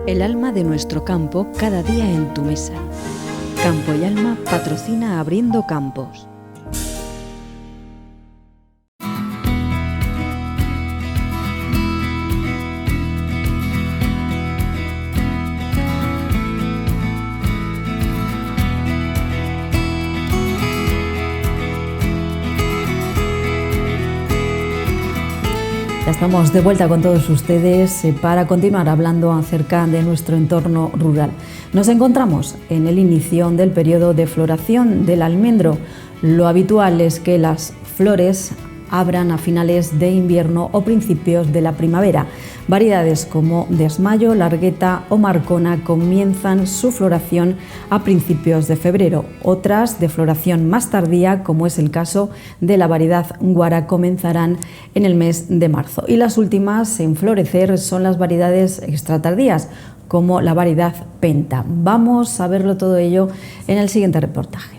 El alma de nuestro campo cada día en tu mesa. Campo y Alma patrocina Abriendo Campos. Ya estamos de vuelta con todos ustedes para continuar hablando acerca de nuestro entorno rural. Nos encontramos en el inicio del periodo de floración del almendro. Lo habitual es que las flores abran a finales de invierno o principios de la primavera. Variedades como Desmayo, Largueta o Marcona comienzan su floración a principios de febrero. Otras de floración más tardía, como es el caso de la variedad Guara, comenzarán en el mes de marzo. Y las últimas en florecer son las variedades extratardías, como la variedad Penta. Vamos a verlo todo ello en el siguiente reportaje.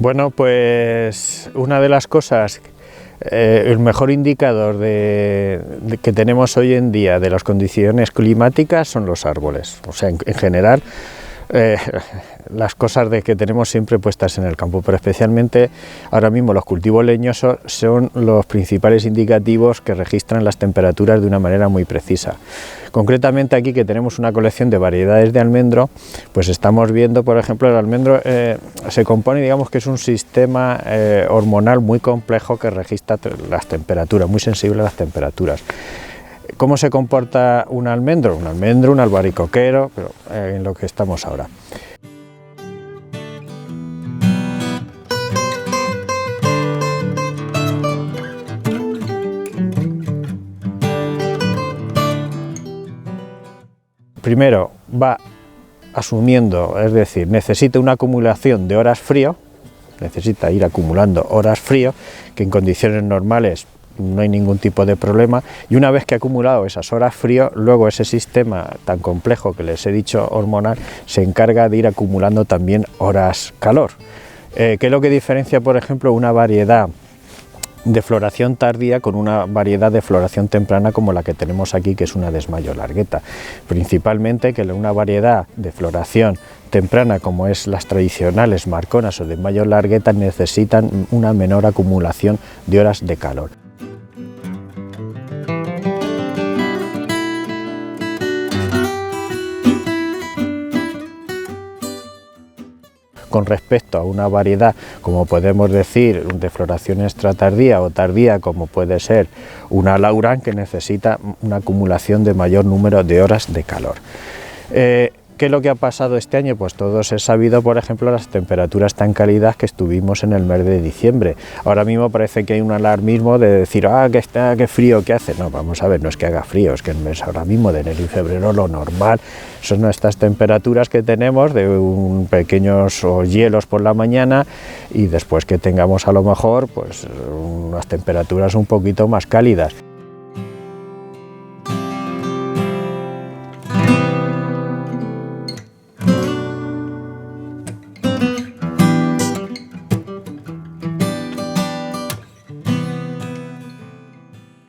Bueno, pues una de las cosas, el mejor indicador que tenemos hoy en día de las condiciones climáticas son los árboles. O sea, en general, las cosas que tenemos siempre puestas en el campo, pero especialmente ahora mismo los cultivos leñosos son los principales indicativos que registran las temperaturas de una manera muy precisa. Concretamente aquí, que tenemos una colección de variedades de almendro, pues estamos viendo, por ejemplo, el almendro se compone, digamos que es un sistema hormonal muy complejo que registra las temperaturas, muy sensible a las temperaturas. ¿Cómo se comporta un almendro? Un albaricoquero, pero en lo que estamos ahora. Primero va asumiendo, es decir, necesita una acumulación de horas frío, necesita ir acumulando horas frío, que en condiciones normales no hay ningún tipo de problema, y una vez que ha acumulado esas horas frío, luego ese sistema tan complejo que les he dicho hormonal se encarga de ir acumulando también horas calor. ¿Qué es lo que diferencia, por ejemplo, una variedad de floración tardía con una variedad de floración temprana como la que tenemos aquí, que es una Desmayo Largueta? Principalmente que una variedad de floración temprana, como es las tradicionales Marconas o Desmayo Largueta, necesitan una menor acumulación de horas de calor. Con respecto a una variedad, como podemos decir, de floración extratardía o tardía, como puede ser una Laurán, que necesita una acumulación de mayor número de horas de calor. ¿Qué es lo que ha pasado este año? Pues todos es sabido, por ejemplo, las temperaturas tan cálidas que estuvimos en el mes de diciembre. Ahora mismo parece que hay un alarmismo de decir, qué frío que hace. No, vamos a ver, no es que haga frío, es que el mes ahora mismo de enero y febrero lo normal son estas temperaturas que tenemos de pequeños hielos por la mañana, y después que tengamos a lo mejor pues unas temperaturas un poquito más cálidas.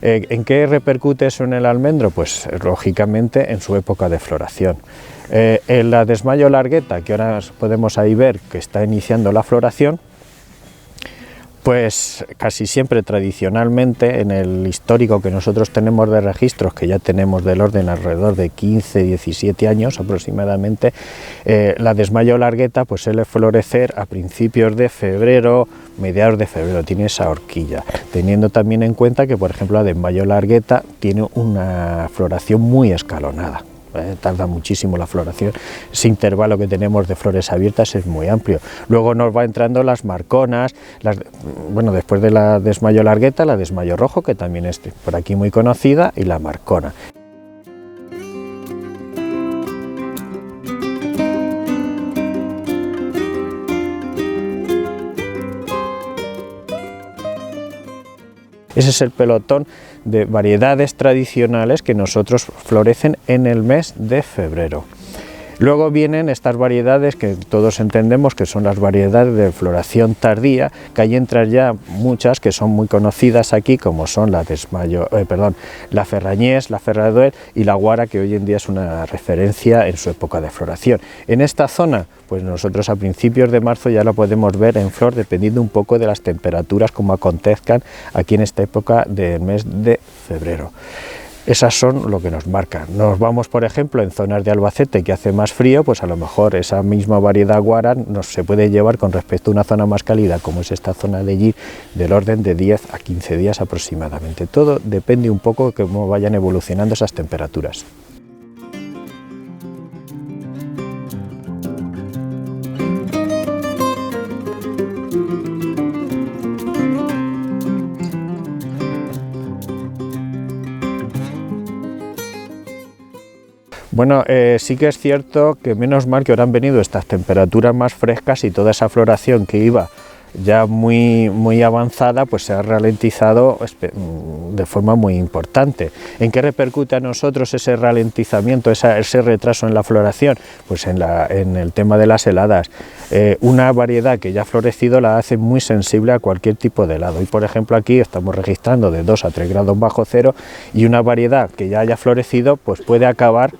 ¿En qué repercute eso en el almendro? Pues lógicamente en su época de floración. En la Desmayo Largueta, que ahora podemos ahí ver que está iniciando la floración, pues casi siempre tradicionalmente en el histórico que nosotros tenemos de registros, que ya tenemos del orden alrededor de 15-17 años aproximadamente, la Desmayo Largueta pues suele florecer a principios de febrero, mediados de febrero, tiene esa horquilla, teniendo también en cuenta que, por ejemplo, la Desmayo Largueta tiene una floración muy escalonada. Tarda muchísimo la floración, ese intervalo que tenemos de flores abiertas es muy amplio. Luego nos va entrando las Marconas, después de la Desmayo Largueta, la Desmayo Rojo, que también es por aquí muy conocida, y la Marcona. Ese es el pelotón de variedades tradicionales que nosotros florecen en el mes de febrero. Luego vienen estas variedades que todos entendemos que son las variedades de floración tardía, que ahí entran ya muchas que son muy conocidas aquí, como son la la Ferrañés, la Ferraduel y la Guara, que hoy en día es una referencia en su época de floración. En esta zona, pues nosotros a principios de marzo ya la podemos ver en flor, dependiendo un poco de las temperaturas como acontezcan aquí en esta época del mes de febrero. Esas son lo que nos marcan. Nos vamos, por ejemplo, en zonas de Albacete que hace más frío, pues a lo mejor esa misma variedad Guara se puede llevar con respecto a una zona más cálida, como es esta zona de allí, del orden de 10 a 15 días aproximadamente. Todo depende un poco de cómo vayan evolucionando esas temperaturas. Bueno, sí que es cierto que menos mal que ahora han venido estas temperaturas más frescas y toda esa floración que iba ya muy avanzada, pues se ha ralentizado de forma muy importante. ¿En qué repercute a nosotros ese ralentizamiento, ese retraso en la floración? Pues en el tema de las heladas. Una variedad que ya ha florecido la hace muy sensible a cualquier tipo de helado. Y por ejemplo aquí estamos registrando de 2 a 3 grados bajo cero, y una variedad que ya haya florecido pues puede acabar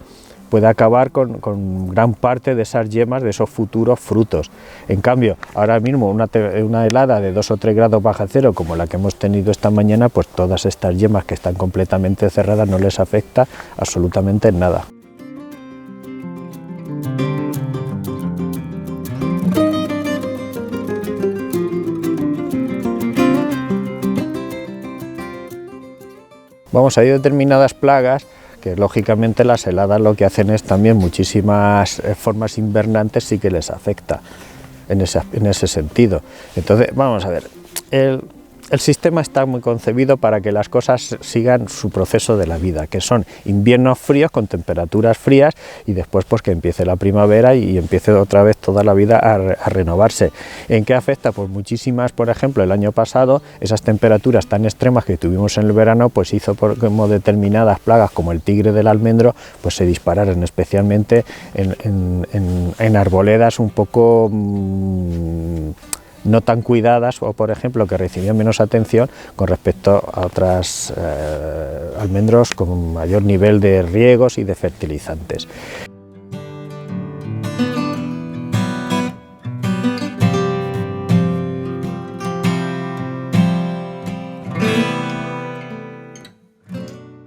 con gran parte de esas yemas, de esos futuros frutos. En cambio, ahora mismo una helada de 2 o 3 grados bajo cero, como la que hemos tenido esta mañana, pues todas estas yemas que están completamente cerradas no les afecta absolutamente en nada. Hay determinadas plagas que lógicamente las heladas lo que hacen es también muchísimas formas invernantes sí que les afecta en ese sentido. Entonces, vamos a ver, el sistema está muy concebido para que las cosas sigan su proceso de la vida, que son inviernos fríos con temperaturas frías y después pues que empiece la primavera y empiece otra vez toda la vida a renovarse. ¿En qué afecta? Pues muchísimas, por ejemplo, el año pasado esas temperaturas tan extremas que tuvimos en el verano pues hizo como determinadas plagas como el tigre del almendro pues se dispararon, especialmente en arboledas un poco no tan cuidadas, o por ejemplo que recibían menos atención con respecto a otras almendros con mayor nivel de riegos y de fertilizantes.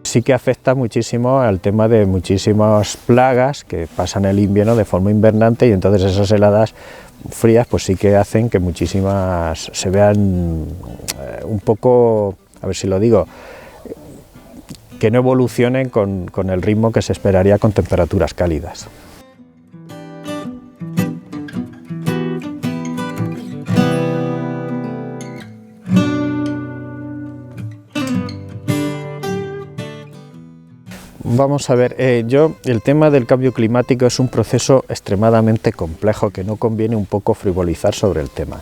Sí que afecta muchísimo al tema de muchísimas plagas que pasan el invierno de forma invernante, y entonces esas heladas frías pues sí que hacen que muchísimas se vean un poco, a ver si lo digo, que no evolucionen con el ritmo que se esperaría con temperaturas cálidas. Vamos a ver, el tema del cambio climático es un proceso extremadamente complejo que no conviene un poco frivolizar sobre el tema.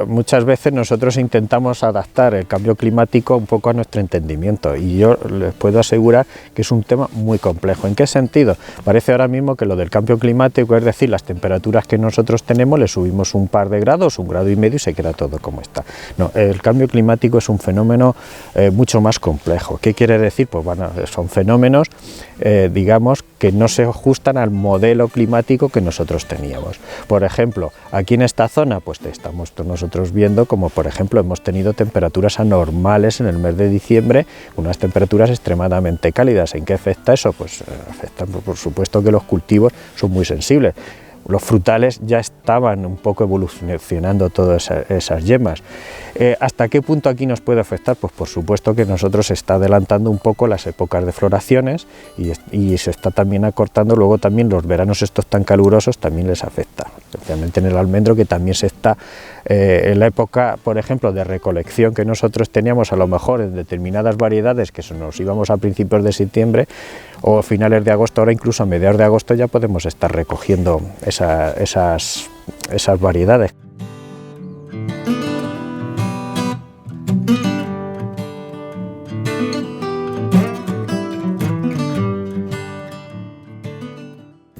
Muchas veces nosotros intentamos adaptar el cambio climático un poco a nuestro entendimiento, y yo les puedo asegurar que es un tema muy complejo. ¿En qué sentido? Parece ahora mismo que lo del cambio climático, es decir, las temperaturas que nosotros tenemos, le subimos un par de grados, 1,5 grados y se queda todo como está. No, el cambio climático es un fenómeno mucho más complejo. ¿Qué quiere decir? Pues bueno, son fenómenos, digamos, que no se ajustan al modelo climático que nosotros teníamos. Por ejemplo, aquí en esta zona, pues estamos nosotros viendo como, por ejemplo, hemos tenido temperaturas anormales en el mes de diciembre, unas temperaturas extremadamente cálidas. ¿En qué afecta eso? Pues afecta, por supuesto, que los cultivos son muy sensibles. Los frutales ya estaban un poco evolucionando todas esas yemas. ¿Hasta qué punto aquí nos puede afectar? Pues por supuesto que nosotros se está adelantando un poco las épocas de floraciones y se está también acortando, luego también los veranos estos tan calurosos también les afecta, especialmente en el almendro, que también se está en la época, por ejemplo, de recolección que nosotros teníamos a lo mejor en determinadas variedades, que nos íbamos a principios de septiembre o finales de agosto, ahora incluso a mediados de agosto ya podemos estar recogiendo esas variedades.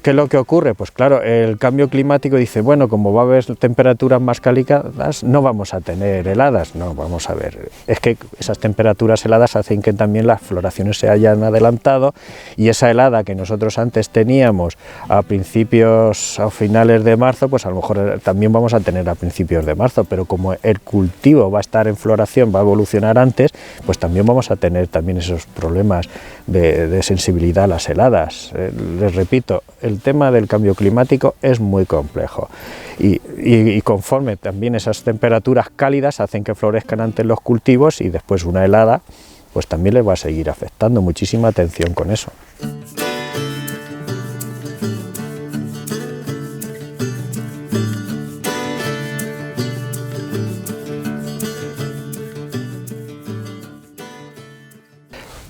¿qué es lo que ocurre? Pues claro, el cambio climático dice, bueno, como va a haber temperaturas más cálidas, no vamos a tener heladas. No, vamos a ver, es que esas temperaturas heladas hacen que también las floraciones se hayan adelantado, y esa helada que nosotros antes teníamos a principios o finales de marzo, pues a lo mejor también vamos a tener a principios de marzo, pero como el cultivo va a estar en floración, va a evolucionar antes, pues también vamos a tener también esos problemas de sensibilidad a las heladas. Les repito, el tema del cambio climático es muy complejo y conforme también esas temperaturas cálidas hacen que florezcan antes los cultivos, y después una helada pues también les va a seguir afectando. Muchísima atención con eso.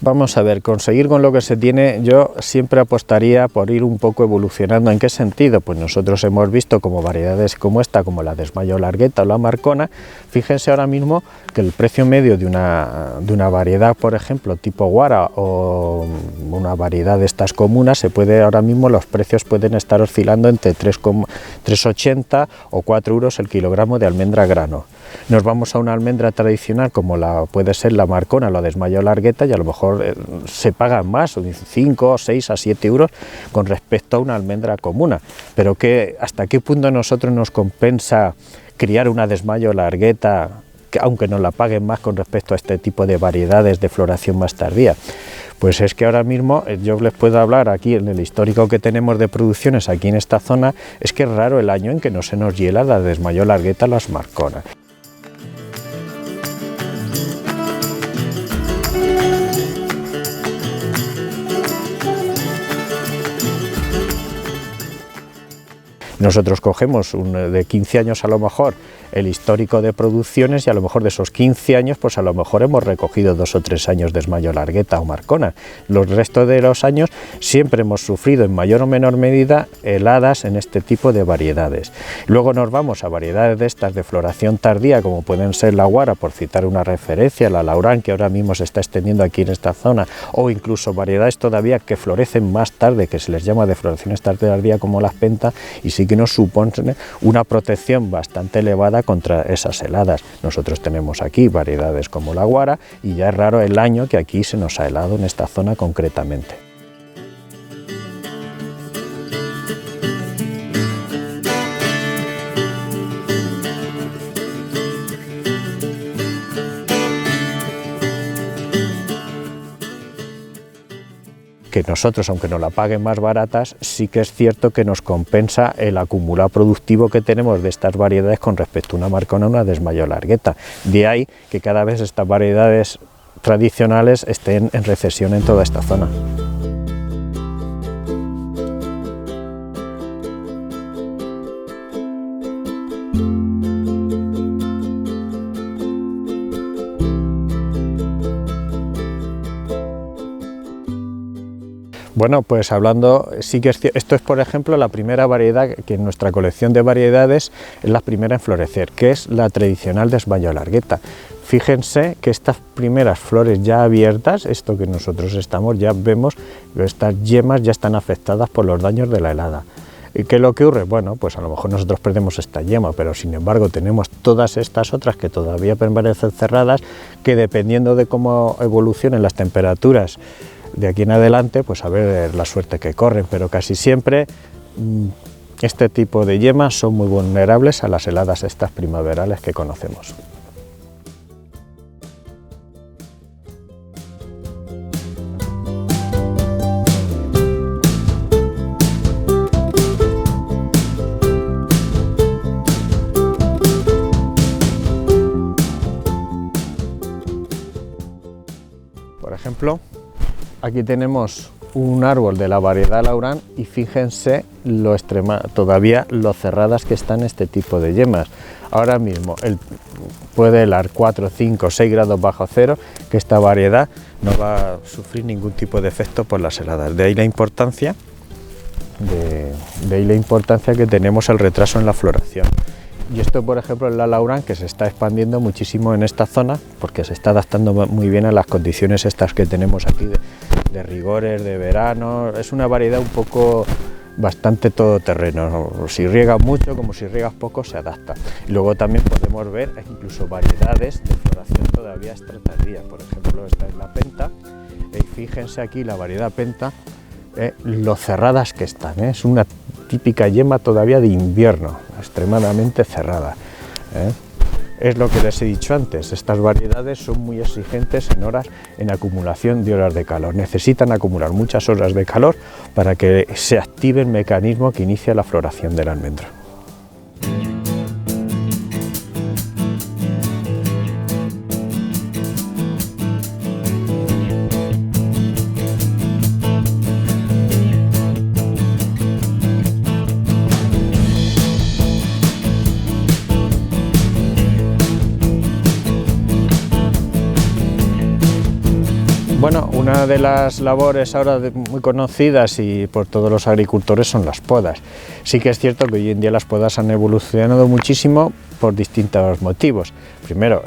Vamos a ver, conseguir con lo que se tiene, yo siempre apostaría por ir un poco evolucionando. ¿En qué sentido? Pues nosotros hemos visto como variedades como esta, como la Desmayo Largueta o la Marcona. Fíjense ahora mismo que el precio medio de una variedad, por ejemplo, tipo Guara o una variedad de estas comunas, ahora mismo los precios pueden estar oscilando entre 3,80 o 4 euros el kilogramo de almendra grano. Nos vamos a una almendra tradicional como puede ser la Marcona o la Desmayo Largueta, y a lo mejor se pagan más, 5, 6 a 7 euros con respecto a una almendra comuna. Pero ¿hasta qué punto a nosotros nos compensa criar una Desmayo Largueta, aunque nos la paguen más con respecto a este tipo de variedades de floración más tardía? Pues es que ahora mismo yo les puedo hablar aquí en el histórico que tenemos de producciones aquí en esta zona, es que es raro el año en que no se nos hiela la Desmayo Largueta o las Marcona. Nosotros cogemos de 15 años a lo mejor el histórico de producciones, y a lo mejor de esos 15 años pues a lo mejor hemos recogido 2 o 3 años de Desmayo Largueta o Marcona. Los restos de los años siempre hemos sufrido en mayor o menor medida heladas en este tipo de variedades. Luego nos vamos a variedades de estas de floración tardía, como pueden ser la Guara, por citar una referencia, la Laurán, que ahora mismo se está extendiendo aquí en esta zona, o incluso variedades todavía que florecen más tarde, que se les llama de floraciones tardía, como las Penta, y sí que nos supone una protección bastante elevada contra esas heladas. Nosotros tenemos aquí variedades como la Guara, y ya es raro el año que aquí se nos ha helado en esta zona concretamente. Que nosotros, aunque nos la paguen más baratas, sí que es cierto que nos compensa el acumulado productivo que tenemos de estas variedades con respecto a una Marcona o una Desmayo Largueta. De ahí que cada vez estas variedades tradicionales estén en recesión en toda esta zona. Bueno, pues hablando, sí que esto es, por ejemplo, la primera variedad que en nuestra colección de variedades es la primera en florecer, que es la tradicional Desmayo Largueta. Fíjense que estas primeras flores ya abiertas, esto que nosotros ya vemos, estas yemas ya están afectadas por los daños de la helada. ¿Y qué es lo que ocurre? Bueno, pues a lo mejor nosotros perdemos esta yema, pero sin embargo tenemos todas estas otras que todavía permanecen cerradas, que dependiendo de cómo evolucionen las temperaturas de aquí en adelante, pues a ver la suerte que corren, pero casi siempre este tipo de yemas son muy vulnerables a las heladas estas primaverales que conocemos. Por ejemplo, aquí tenemos un árbol de la variedad Laurán y fíjense todavía lo cerradas que están este tipo de yemas. Ahora mismo puede helar 4, 5, 6 grados bajo cero, que esta variedad no va a sufrir ningún tipo de efecto por las heladas. De ahí la importancia que tenemos el retraso en la floración. Y esto, por ejemplo, es la Laurán, que se está expandiendo muchísimo en esta zona porque se está adaptando muy bien a las condiciones estas que tenemos aquí de rigores, de verano. Es una variedad un poco bastante todoterreno, si riegas mucho como si riegas poco se adapta. Y luego también podemos ver incluso variedades de floración todavía extra tardía, por ejemplo esta es la penta, y fíjense aquí la variedad penta, lo cerradas que están, es una típica yema todavía de invierno, extremadamente cerrada. Es lo que les he dicho antes, estas variedades son muy exigentes en acumulación de horas de calor, necesitan acumular muchas horas de calor para que se active el mecanismo que inicia la floración del almendro. Bueno, una de las labores ahora muy conocidas y por todos los agricultores son las podas. Sí que es cierto que hoy en día las podas han evolucionado muchísimo por distintos motivos. Primero,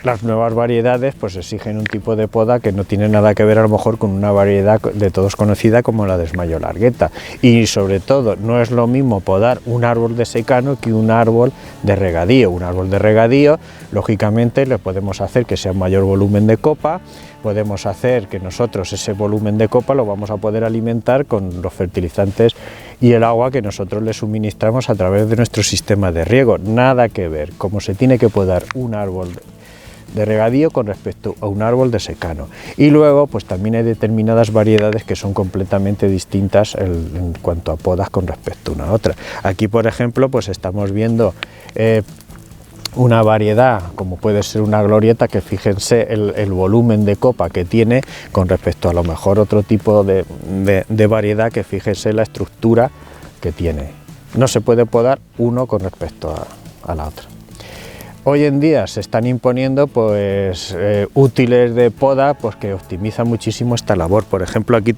las nuevas variedades pues exigen un tipo de poda que no tiene nada que ver a lo mejor con una variedad de todos conocida como la Desmayo largueta. Y sobre todo, no es lo mismo podar un árbol de secano que un árbol de regadío. Un árbol de regadío, lógicamente, le podemos hacer que sea un mayor volumen de copa, podemos hacer que nosotros ese volumen de copa lo vamos a poder alimentar con los fertilizantes y el agua que nosotros le suministramos a través de nuestro sistema de riego. Nada que ver cómo se tiene que podar un árbol de regadío con respecto a un árbol de secano. Y luego pues también hay determinadas variedades que son completamente distintas en cuanto a podas con respecto a una otra. Aquí por ejemplo pues estamos viendo una variedad como puede ser una glorieta, que fíjense el volumen de copa que tiene con respecto a lo mejor otro tipo de variedad, que fíjense la estructura que tiene. No se puede podar uno con respecto a la otra. Hoy en día se están imponiendo pues útiles de poda pues que optimizan muchísimo esta labor. Por ejemplo, aquí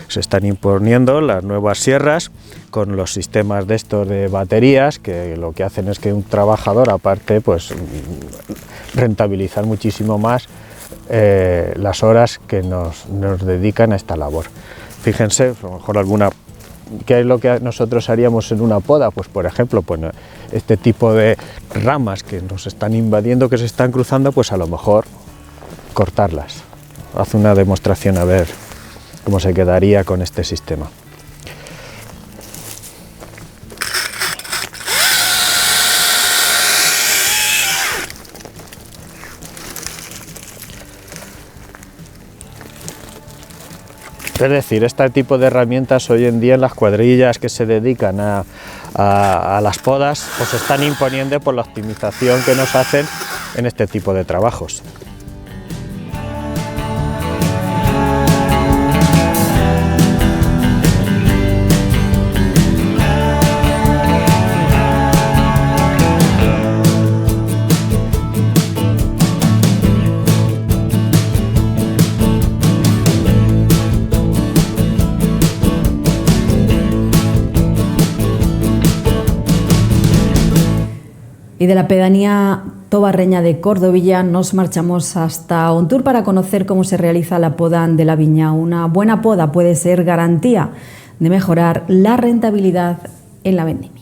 se están imponiendo las nuevas sierras con los sistemas de estos de baterías, que lo que hacen es que un trabajador aparte pues rentabilizar muchísimo más las horas que nos dedican a esta labor. Fíjense, a lo mejor alguna. ¿Qué es lo que nosotros haríamos en una poda? Pues por ejemplo, pues este tipo de ramas que nos están invadiendo, que se están cruzando, pues a lo mejor cortarlas. Haz una demostración a ver cómo se quedaría con este sistema. Es decir, este tipo de herramientas hoy en día en las cuadrillas que se dedican a las podas pues se están imponiendo por la optimización que nos hacen en este tipo de trabajos. Y de la pedanía tobarreña de Cordovilla nos marchamos hasta Ontur para conocer cómo se realiza la poda de la viña. Una buena poda puede ser garantía de mejorar la rentabilidad en la vendimia.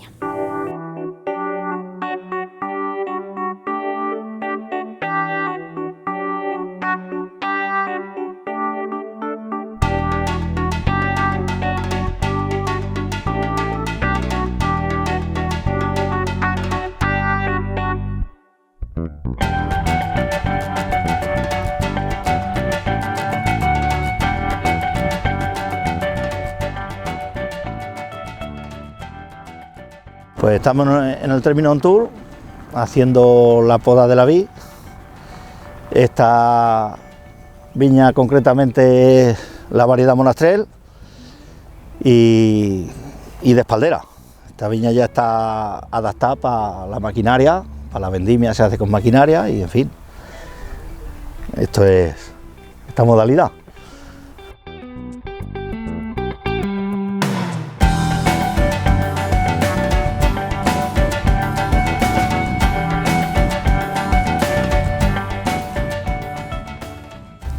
Pues estamos en el término Ontur haciendo la poda de la vid. Esta viña concretamente es la variedad Monastrell y de espaldera. Esta viña ya está adaptada para la maquinaria, para la vendimia se hace con maquinaria y en fin, esto es esta modalidad.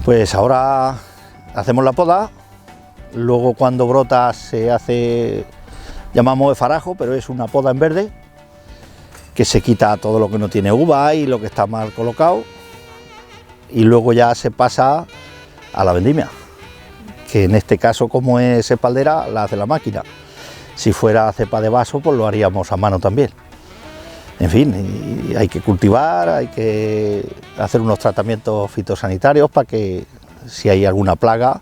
Pues ahora hacemos la poda luego cuando brota se hace, llamamos de farajo, pero es una poda en verde, que se quita todo lo que no tiene uva y lo que está mal colocado, y luego ya se pasa a la vendimia, que en este caso, como es espaldera, la hace la máquina. Si fuera cepa de vaso, pues lo haríamos a mano también. En fin, y hay que cultivar, hay que hacer unos tratamientos fitosanitarios para que, si hay alguna plaga,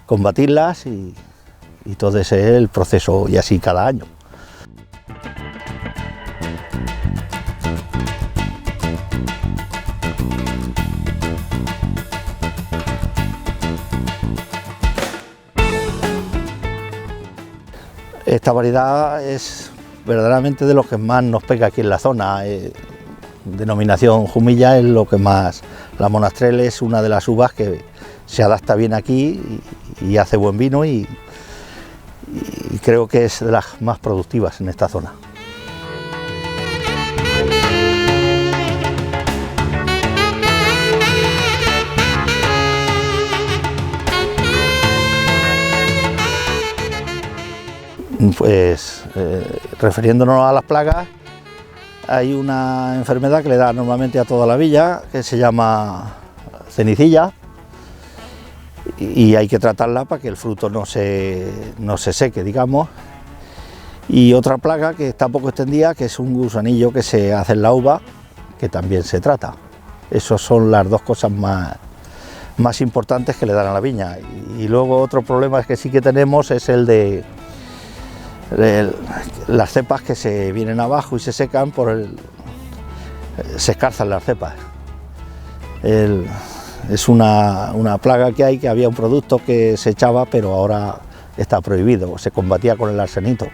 combatirlas, y todo ese es el proceso, y así cada año. Esta variedad es verdaderamente de lo que más nos pega aquí en la zona. Denominación Jumilla es lo que más. La Monastrell es una de las uvas que se adapta bien aquí y hace buen vino, y creo que es de las más productivas en esta zona. Pues refiriéndonos a las plagas, hay una enfermedad que le da normalmente a toda la villa, que se llama cenicilla, y hay que tratarla para que el fruto no se seque, digamos. Y otra plaga que está poco extendida, que es un gusanillo que se hace en la uva, que también se trata. Esas son las dos cosas más importantes que le dan a la viña. Y luego otro problema que sí que tenemos es el de las cepas que se vienen abajo y se secan se escarzan las cepas. Es una plaga que hay, que había un producto que se echaba, pero ahora está prohibido, se combatía con el arsenito.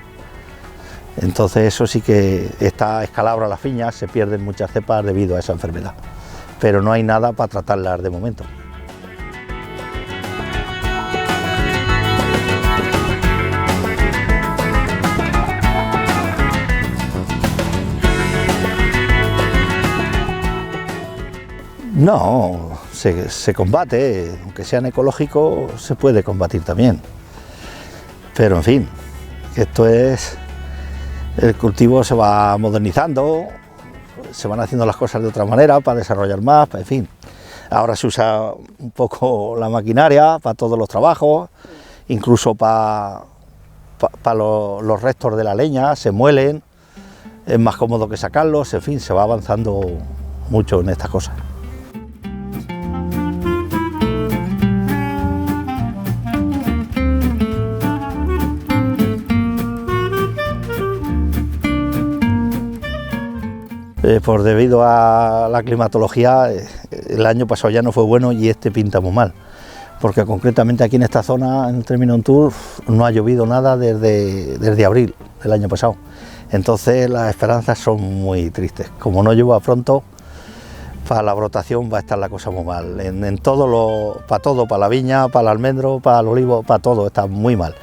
Entonces eso sí que escalabra las viñas, se pierden muchas cepas debido a esa enfermedad, pero no hay nada para tratarlas de momento. No, se combate, aunque sean ecológicos, se puede combatir también. Pero en fin, esto es, el cultivo se va modernizando, se van haciendo las cosas de otra manera para desarrollar más, en fin. Ahora se usa un poco la maquinaria para todos los trabajos, incluso para los restos de la leña, se muelen, es más cómodo que sacarlos, en fin, se va avanzando mucho en estas cosas. Pues debido a la climatología, el año pasado ya no fue bueno y este pinta muy mal, porque concretamente aquí en esta zona, en el Terminón Tour, no ha llovido nada desde abril del año pasado. Entonces las esperanzas son muy tristes. Como no llueva pronto, para la brotación va a estar la cosa muy mal. En todo, para la viña, para el almendro, para el olivo, para todo está muy mal.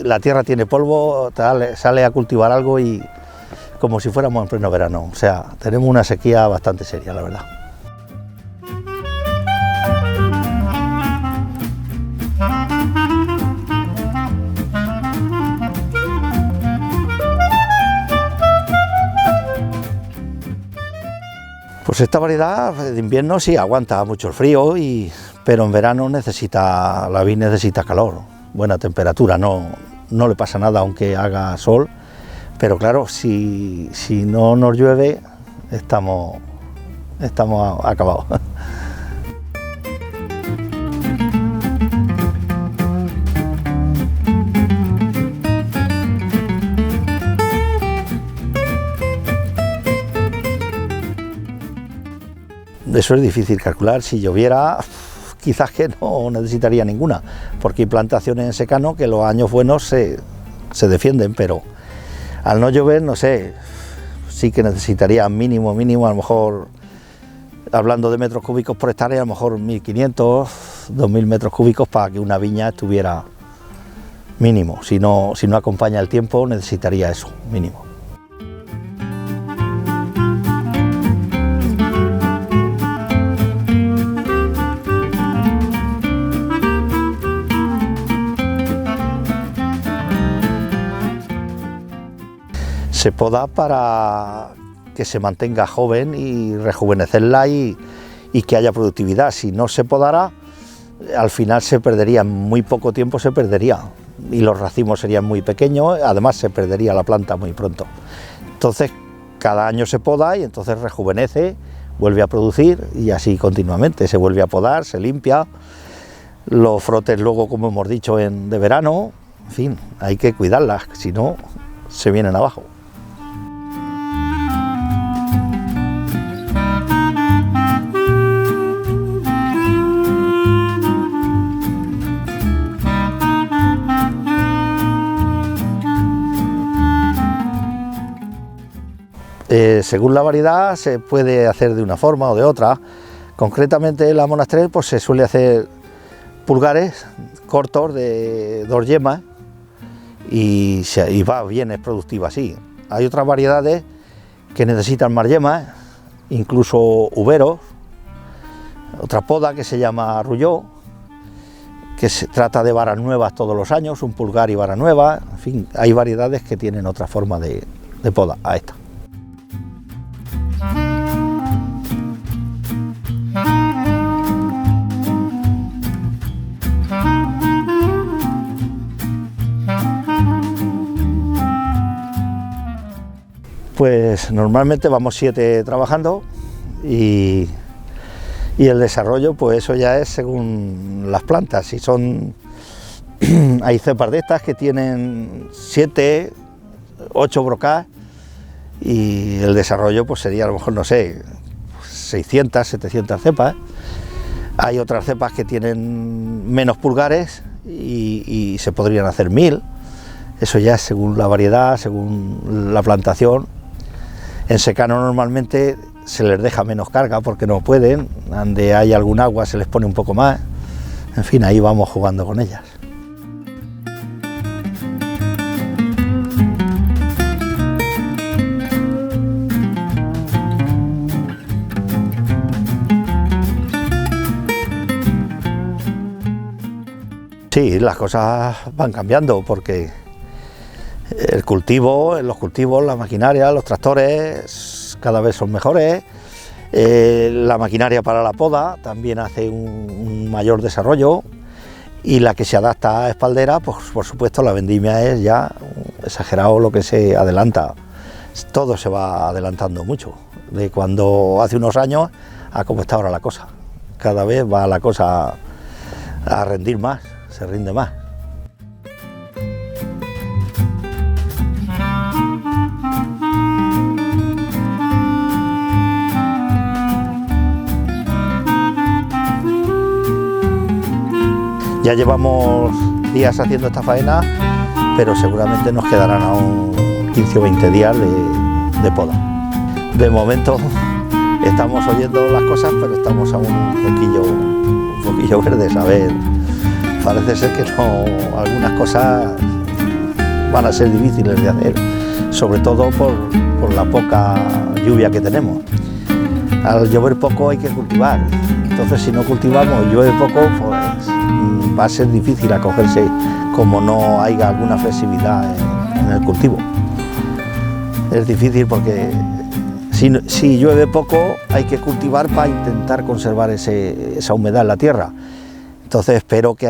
La tierra tiene polvo, sale a cultivar algo y como si fuéramos en pleno verano, o sea, tenemos una sequía bastante seria, la verdad. Pues esta variedad de invierno sí aguanta mucho el frío, pero en verano la vid necesita calor, buena temperatura, no le pasa nada aunque haga sol. Pero claro, si no nos llueve, estamos acabados. Eso es difícil calcular. Si lloviera, quizás que no necesitaría ninguna, porque hay plantaciones en secano que los años buenos se defienden, pero al no llover, no sé, sí que necesitaría mínimo, a lo mejor, hablando de metros cúbicos por hectárea, a lo mejor 1.500, 2.000 metros cúbicos para que una viña estuviera mínimo. Si no acompaña el tiempo, necesitaría eso, mínimo. Se poda para que se mantenga joven y rejuvenecerla y que haya productividad. Si no se podara, al final se perdería, en muy poco tiempo se perdería, y los racimos serían muy pequeños, además se perdería la planta muy pronto. Entonces cada año se poda y entonces rejuvenece, vuelve a producir y así continuamente, se vuelve a podar, se limpia, los frotes luego, como hemos dicho, de verano, en fin, hay que cuidarlas, si no se vienen abajo. Según la variedad se puede hacer de una forma o de otra. Concretamente en la Monastrell pues se suele hacer pulgares cortos de 2 yemas y va bien, es productiva así. Hay otras variedades que necesitan más yemas, incluso uveros, otra poda que se llama Rouillot, que se trata de varas nuevas todos los años, un pulgar y vara nueva, en fin, hay variedades que tienen otra forma de poda a esta. Pues normalmente vamos 7 trabajando y el desarrollo, pues eso ya es según las plantas. Si son, hay cepas de estas que tienen 7, 8 brocas y el desarrollo pues sería a lo mejor, no sé, 600, 700 cepas. Hay otras cepas que tienen menos pulgares y se podrían hacer 1000. Eso ya es según la variedad, según la plantación. En secano normalmente se les deja menos carga porque no pueden, donde hay algún agua se les pone un poco más, en fin, ahí vamos jugando con ellas. Sí, las cosas van cambiando porque el cultivo, los cultivos, la maquinaria, los tractores cada vez son mejores, la maquinaria para la poda también hace un mayor desarrollo y la que se adapta a espaldera, pues por supuesto la vendimia es ya exagerado lo que se adelanta, todo se va adelantando mucho, de cuando hace unos años a cómo está ahora la cosa, cada vez va la cosa a rendir más, se rinde más. Ya llevamos días haciendo esta faena, pero seguramente nos quedarán aún 15 o 20 días de poda. De momento estamos oyendo las cosas, pero estamos aún un poquillo verdes. A ver, parece ser que no, algunas cosas van a ser difíciles de hacer, sobre todo por la poca lluvia que tenemos. Al llover poco hay que cultivar, entonces si no cultivamos y llueve poco, pues va a ser difícil acogerse como no haya alguna flexibilidad en el cultivo. Es difícil porque si llueve poco hay que cultivar para intentar conservar esa humedad en la tierra. Entonces espero que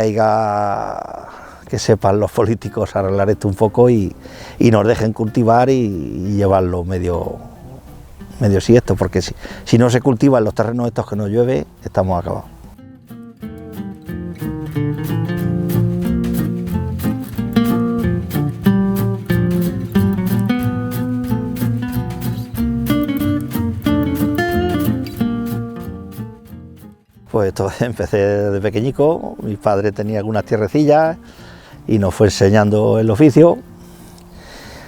sepan los políticos arreglar esto un poco y nos dejen cultivar y llevarlo medio siesto, porque si no se cultiva en los terrenos estos que no llueve, estamos acabados. Pues esto empecé de pequeñico, mi padre tenía algunas tierrecillas y nos fue enseñando el oficio.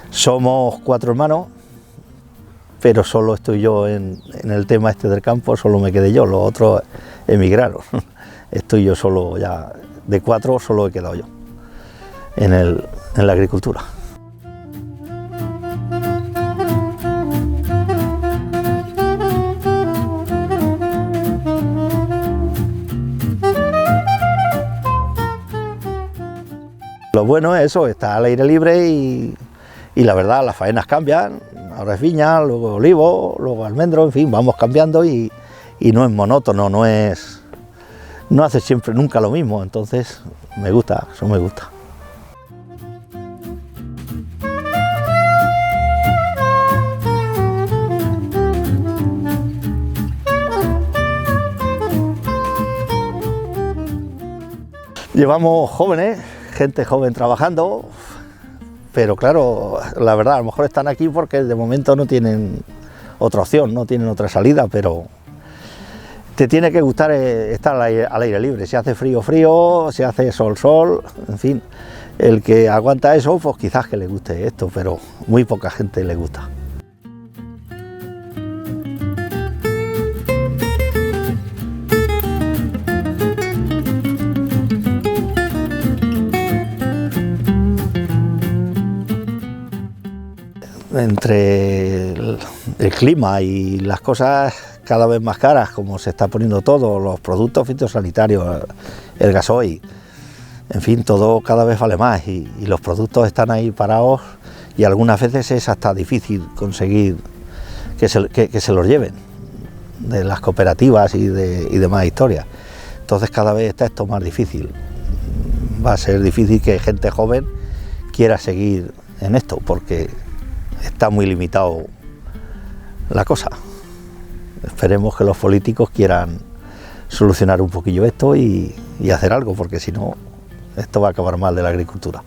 Somos 4 hermanos, pero solo estoy yo en el tema este del campo, solo me quedé yo, los otros emigraron. Estoy yo solo ya, de 4 solo he quedado yo en la agricultura. Lo bueno es eso, está al aire libre y Y la verdad, las faenas cambian, ahora es viña, luego olivo, luego almendro, en fin, vamos cambiando y no es monótono, no hace siempre nunca lo mismo, entonces me gusta, eso me gusta. Llevamos jóvenes, gente joven trabajando, pero claro, la verdad, a lo mejor están aquí porque de momento no tienen otra opción, no tienen otra salida, pero te tiene que gustar estar al aire libre. Si hace frío, frío, si hace sol, sol, en fin, el que aguanta eso, pues quizás que le guste esto, pero muy poca gente le gusta. Entre el clima y las cosas cada vez más caras, como se está poniendo todo, los productos fitosanitarios, el gasoil, en fin, todo cada vez vale más y los productos están ahí parados y algunas veces es hasta difícil conseguir que se los lleven de las cooperativas y demás historias. Entonces cada vez está esto más difícil. Va a ser difícil que gente joven quiera seguir en esto porque está muy limitado la cosa. Esperemos que los políticos quieran solucionar un poquillo esto y hacer algo, porque si no, esto va a acabar mal de la agricultura.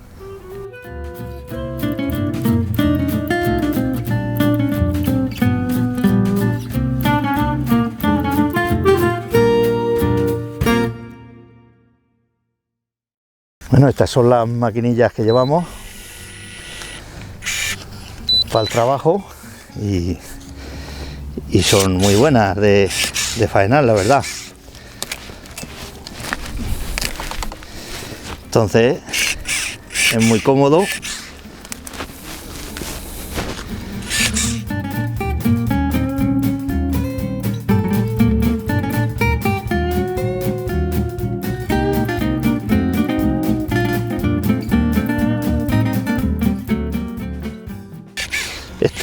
Bueno, estas son las maquinillas que llevamos para el trabajo y son muy buenas de faenar, la verdad. Entonces es muy cómodo.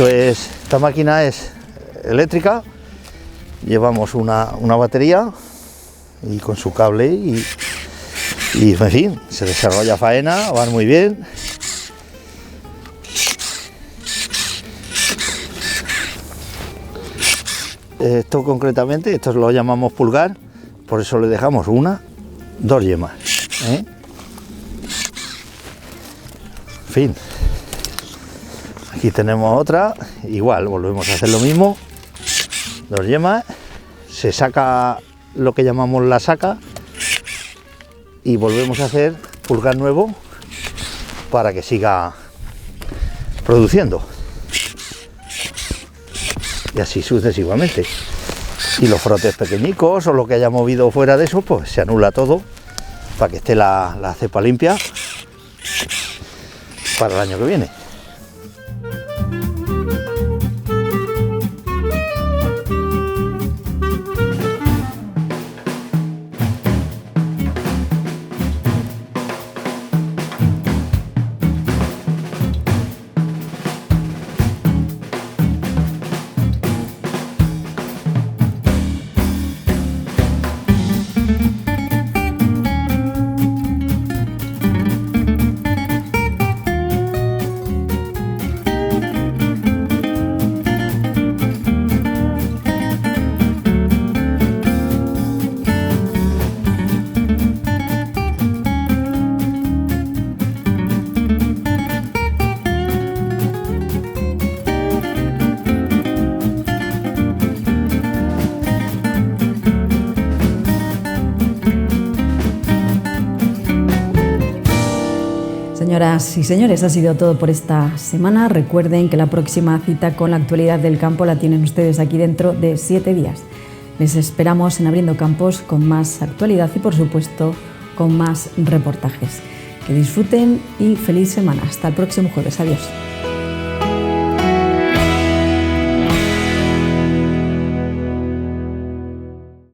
Esta máquina es eléctrica, llevamos una batería y con su cable y en fin, se desarrolla faena, van muy bien. Esto concretamente, esto lo llamamos pulgar, por eso le dejamos 1, 2 yemas. En fin. Aquí tenemos otra, igual, volvemos a hacer lo mismo, 2 yemas, se saca lo que llamamos la saca y volvemos a hacer pulgar nuevo para que siga produciendo. Y así sucesivamente. Y los frotes pequeñicos o lo que haya movido fuera de eso, pues se anula todo para que esté la cepa limpia para el año que viene. Señoras y señores, ha sido todo por esta semana. Recuerden que la próxima cita con la actualidad del campo la tienen ustedes aquí dentro de 7 días. Les esperamos en Abriendo Campos con más actualidad y, por supuesto, con más reportajes. Que disfruten y feliz semana. Hasta el próximo jueves. Adiós.